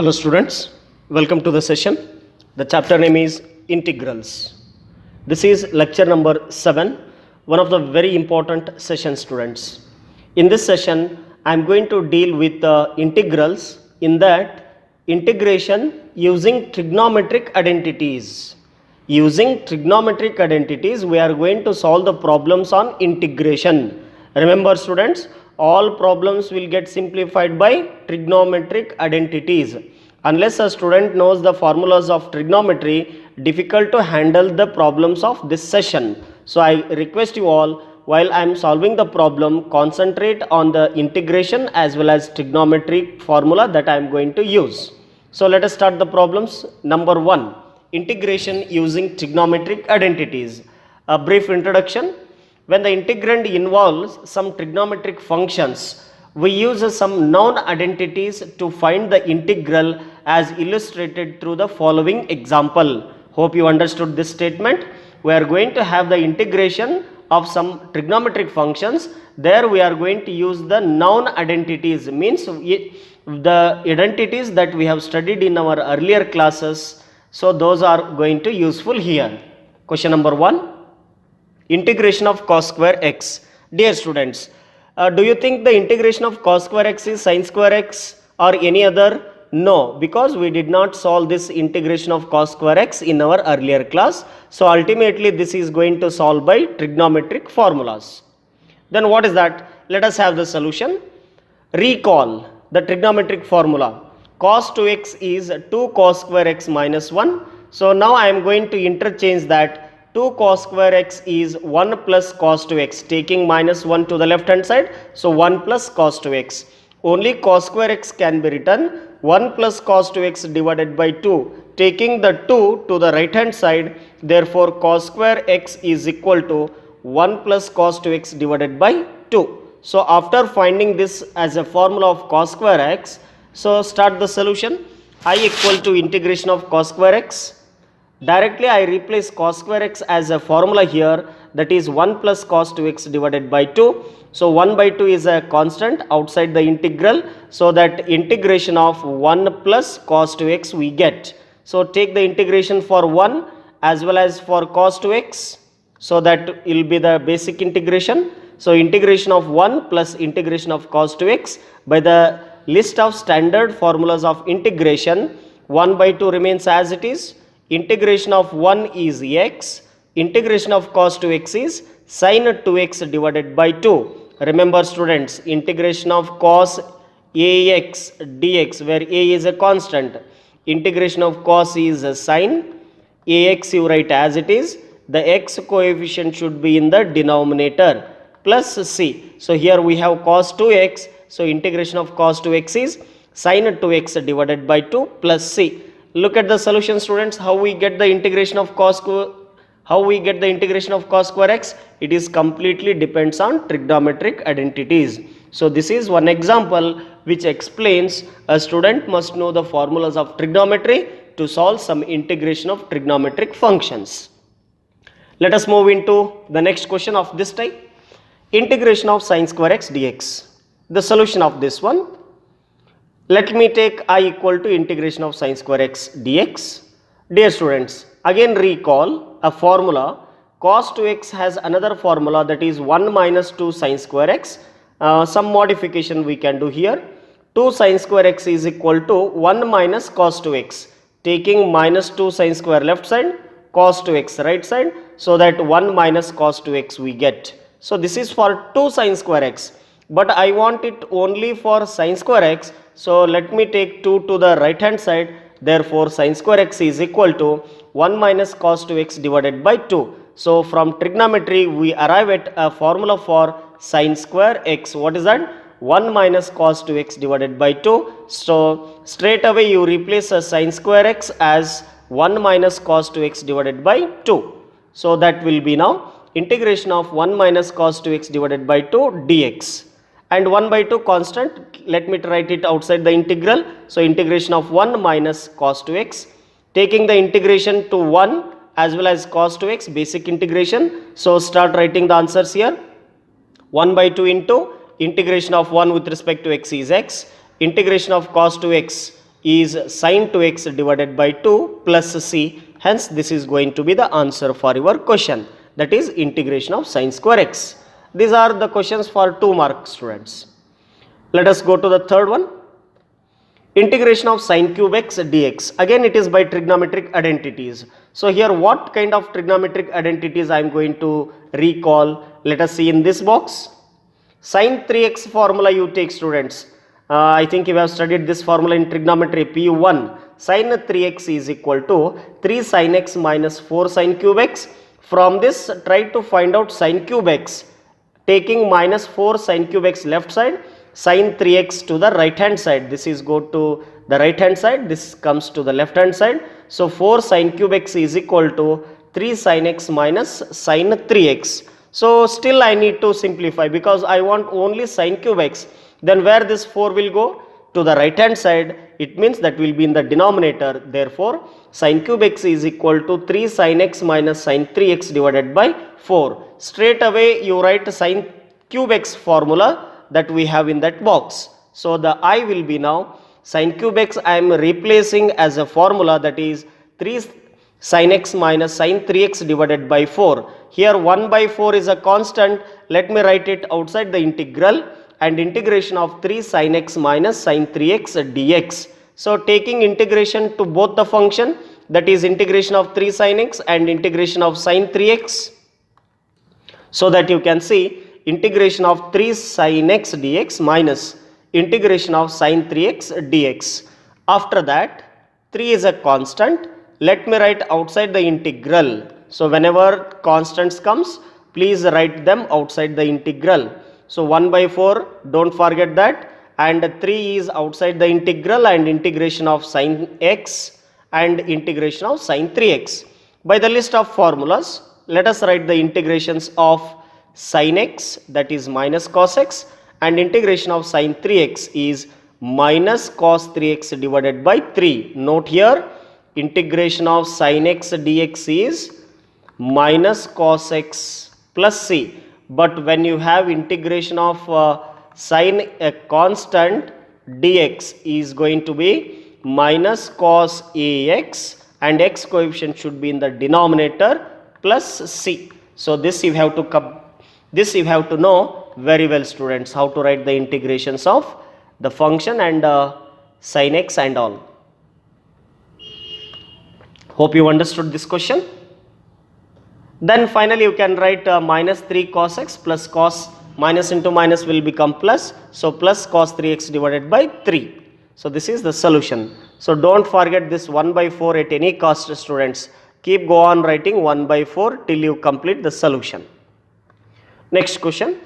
Hello students, welcome to the session. The chapter name is Integrals. This is lecture number 7, one of the very important session students. In this session, I am going to deal with integrals, in that integration using trigonometric identities. Using trigonometric identities, we are going to solve the problems on integration. Remember students, all problems will get simplified by trigonometric identities. Unless a student knows the formulas of trigonometry, difficult to handle the problems of this session. So I request you all, while I am solving the problem, concentrate on the integration as well as trigonometric formula that I am going to use. So let us start the problems. Number 1, integration using trigonometric identities. A brief introduction. When the integrand involves some trigonometric functions, we use some known identities to find the integral as illustrated through the following example. Hope you understood this statement. We are going to have the integration of some trigonometric functions. There we are going to use the known identities, means the identities that we have studied in our earlier classes. So those are going to useful here. Question number 1. Integration of cos square x. Dear students, do you think the integration of cos square x is sin square x or any other? No, because we did not solve this integration of cos square x in our earlier class. So ultimately this is going to solve by trigonometric formulas. Then what is that? Let us have the solution. Recall the trigonometric formula. Cos 2x is 2 cos square x minus 1. So now I am going to interchange that. 2 cos square x is 1 plus cos 2x, taking minus 1 to the left hand side. So 1 plus cos 2x. Only cos square x can be written 1 plus cos 2x divided by 2, taking the 2 to the right hand side. Therefore cos square x is equal to 1 plus cos 2x divided by 2. So after finding this as a formula of cos square x, so start the solution. I equal to integration of cos square x. Directly I replace cos square x as a formula here, that is 1 plus cos 2x divided by 2. So 1 by 2 is a constant outside the integral, so that integration of 1 plus cos 2x we get. So take the integration for 1 as well as for cos 2x, so that will be the basic integration. So integration of 1 plus integration of cos 2x. By the list of standard formulas of integration, 1 by 2 remains as it is. Integration of 1 is x, integration of cos 2x is sin 2x divided by 2. Remember students, integration of cos ax dx, where a is a constant, integration of cos is sin, ax you write as it is, the x coefficient should be in the denominator, plus c. So here we have cos 2x, so integration of cos 2x is sin 2x divided by 2 plus c. Look at the solution students, how we get the integration of cos square x. It is completely depends on trigonometric identities. So this is one example which explains a student must know the formulas of trigonometry to solve some integration of trigonometric functions. Let us move into the next question of this type. Integration of sin square x dx. The solution of this one. Let me take I equal to integration of sin square x dx. Dear students, again recall a formula. Cos 2x has another formula, that is 1 minus 2 sin square x. Some modification we can do here. 2 sin square x is equal to 1 minus cos 2x. Taking minus 2 sin square left side, cos 2x right side, so that 1 minus cos 2x we get. So this is for 2 sin square x. But I want it only for sin square x. So let me take 2 to the right hand side. Therefore sin square x is equal to 1 minus cos 2x divided by 2. So from trigonometry we arrive at a formula for sin square x. What is that? 1 minus cos 2x divided by 2. So straight away you replace a sin square x as 1 minus cos 2x divided by 2. So that will be now integration of 1 minus cos 2x divided by 2 dx. And 1 by 2 constant, let me write it outside the integral. So integration of 1 minus cos 2x, taking the integration to 1 as well as cos 2x, basic integration. So start writing the answers here. 1 by 2 into integration of 1 with respect to x is x, integration of cos 2x is sine 2x divided by 2 plus c. Hence, this is going to be the answer for your question, that is integration of sine square x. These are the questions for 2 mark students. Let us go to the third one. Integration of sine cube x dx. Again, it is by trigonometric identities. So here what kind of trigonometric identities I am going to recall? Let us see in this box. Sine 3x formula you take, students. I think you have studied this formula in trigonometry P1. Sine 3x is equal to 3 sine x minus 4 sine cube x. From this, try to find out sine cube x. Taking minus 4 sine cube x left side, sine 3x to the right hand side. This is go to the right hand side, this comes to the left hand side. So 4 sine cube x is equal to 3 sine x minus sine 3x. So still I need to simplify because I want only sine cube x. Then where this 4 will go? To the right hand side. It means that will be in the denominator. Therefore, sine cube x is equal to 3 sine x minus sine 3x divided by 4. Straight away you write sine cube x formula that we have in that box. So the I will be now sine cube x I am replacing as a formula, that is 3 sine x minus sine 3x divided by 4. Here 1 by 4 is a constant. Let me write it outside the integral, and integration of 3 sine x minus sine 3x dx. So taking integration to both the function, that is integration of 3 sine x and integration of sine 3x. So that you can see integration of 3 sine x dx minus integration of sine 3x dx. After that, 3 is a constant. Let me write outside the integral. So whenever constants comes, please write them outside the integral. So 1 by 4, don't forget that, and 3 is outside the integral, and integration of sine x and integration of sine 3x. By the list of formulas, let us write the integrations of sine x, that is minus cos x, and integration of sine 3x is minus cos 3x divided by 3. Note here, integration of sine x dx is minus cos x plus c. But when you have integration of sine a constant, dx is going to be minus cos ax, and x coefficient should be in the denominator plus c. So this you have to know very well, students, how to write the integrations of the function and sine x and all. Hope you understood this question. Then finally you can write minus 3 cos x plus cos, minus into minus will become plus. So plus cos 3x divided by 3. So this is the solution. So don't forget this 1 by 4 at any cost, students. Keep go on writing 1 by 4 till you complete the solution. Next question.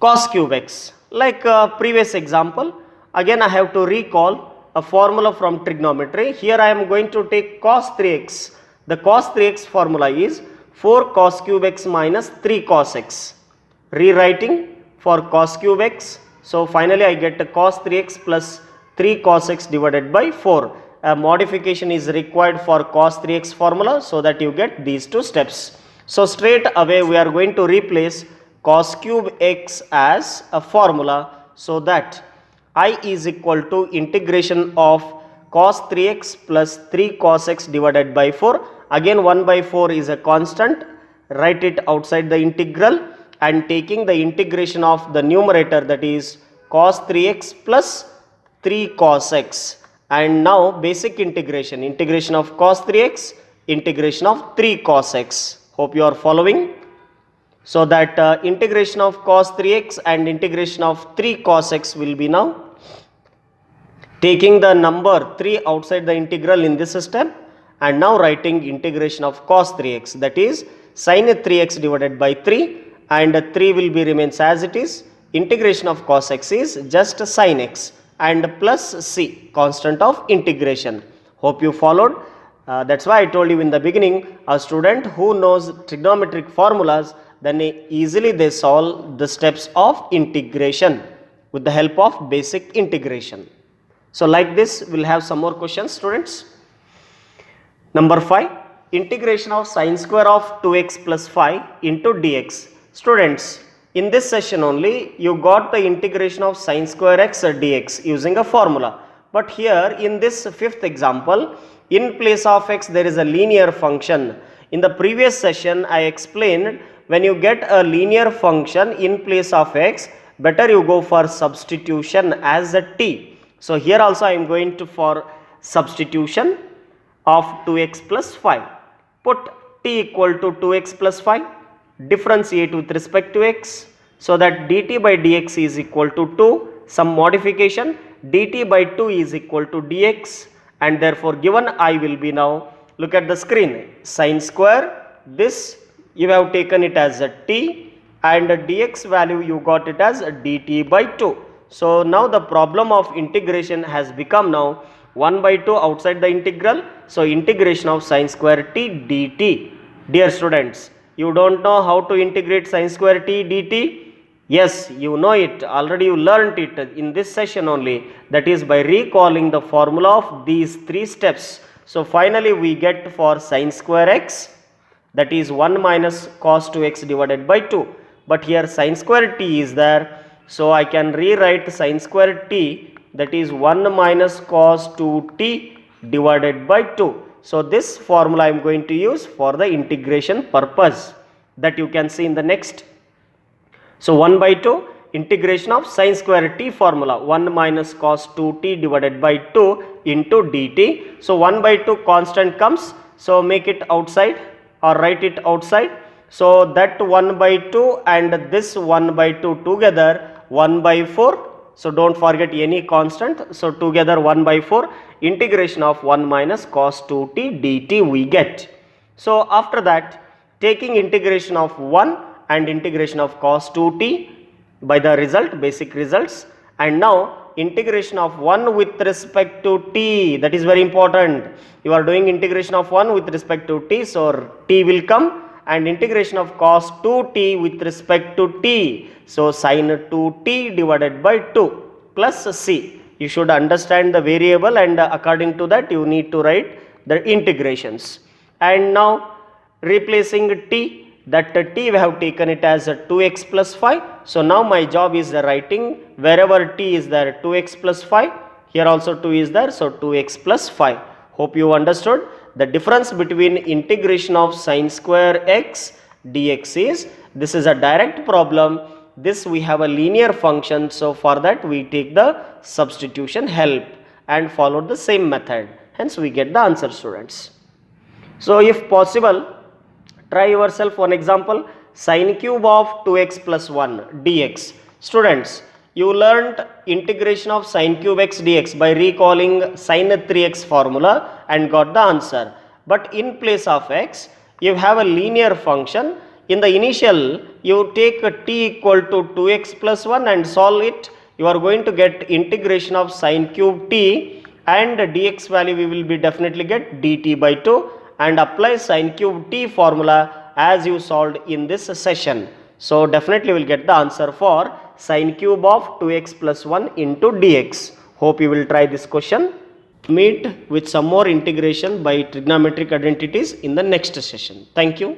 Cos cube x. Like previous example, again I have to recall a formula from trigonometry. Here I am going to take cos 3x. The cos 3x formula is 4 cos cube x minus 3 cos x. Rewriting for cos cube x. So finally I get cos 3x plus 3 cos x divided by 4. A modification is required for cos 3x formula so that you get these two steps. So straight away we are going to replace cos cube x as a formula, so that I is equal to integration of cos 3x plus 3 cos x divided by 4. Again 1 by 4 is a constant. Write it outside the integral, and taking the integration of the numerator, that is cos 3x plus 3 cos x. And now basic integration, integration of cos 3x, integration of 3 cos x. Hope you are following. So that integration of cos 3x and integration of 3 cos x will be now taking the number 3 outside the integral in this step, and now writing integration of cos 3x, that is sin 3x divided by 3, and 3 will be remains as it is. Integration of cos x is just sin x, and plus c, constant of integration. Hope you followed. That's why I told you in the beginning, a student who knows trigonometric formulas, then easily they solve the steps of integration with the help of basic integration. So like this, we'll have some more questions, students. Number 5, integration of sine square of 2x plus 5 into dx. Students, in this session only, you got the integration of sine square x dx using a formula. But here in this fifth example, in place of x there is a linear function. In the previous session I explained, when you get a linear function in place of x, better you go for substitution as a t. So here also I am going to for substitution of 2x plus 5. Put t equal to 2x plus 5, differentiate with respect to x, so that dt by dx is equal to 2, some modification, dt by 2 is equal to dx, and therefore given I will be now, look at the screen, sine square, this you have taken it as a t, and dx value you got it as dt by 2. So now the problem of integration has become now 1 by 2 outside the integral, so integration of sine square t dt. Dear students, you don't know how to integrate sine square t dt? Yes, you know it, already you learnt it in this session only, that is by recalling the formula of these three steps. So finally we get for sine square x, that is 1 minus cos 2x divided by 2. But here sine square t is there, so I can rewrite sine square t, that is 1 minus cos 2t divided by 2. So this formula I am going to use for the integration purpose, that you can see in the next. So 1 by 2 integration of sine square t formula, 1 minus cos 2t divided by 2 into dt. So 1 by 2 constant comes, so make it outside or write it outside. So that 1 by 2 and this 1 by 2 together 1 by 4. So don't forget any constant. So together 1 by 4, integration of 1 minus cos 2t dt we get. So after that, taking integration of 1 and integration of cos 2t by the result, basic results, and now integration of 1 with respect to t, that is very important. You are doing integration of 1 with respect to t, so t will come, and integration of cos 2t with respect to t, so sin 2t divided by 2 plus c. You should understand the variable, and according to that you need to write the integrations. And now replacing t, that t we have taken it as 2x plus 5. So now my job is writing wherever t is there 2x plus 5, here also 2 is there, so 2x plus 5. Hope you understood. The difference between integration of sine square x dx is, this is a direct problem, this we have a linear function, so for that we take the substitution help and follow the same method, hence we get the answer, students. So if possible, try yourself one example, sine cube of 2x plus 1 dx. Students, you learnt integration of sine cube x dx by recalling sine 3x formula and got the answer. But in place of x, you have a linear function. In the initial, you take a t equal to 2x plus 1 and solve it. You are going to get integration of sine cube t, and dx value we will be definitely get dt by 2, and apply sine cube t formula as you solved in this session. So definitely will get the answer for sine cube of 2x plus 1 into dx. Hope you will try this question. Meet with some more integration by trigonometric identities in the next session. Thank you.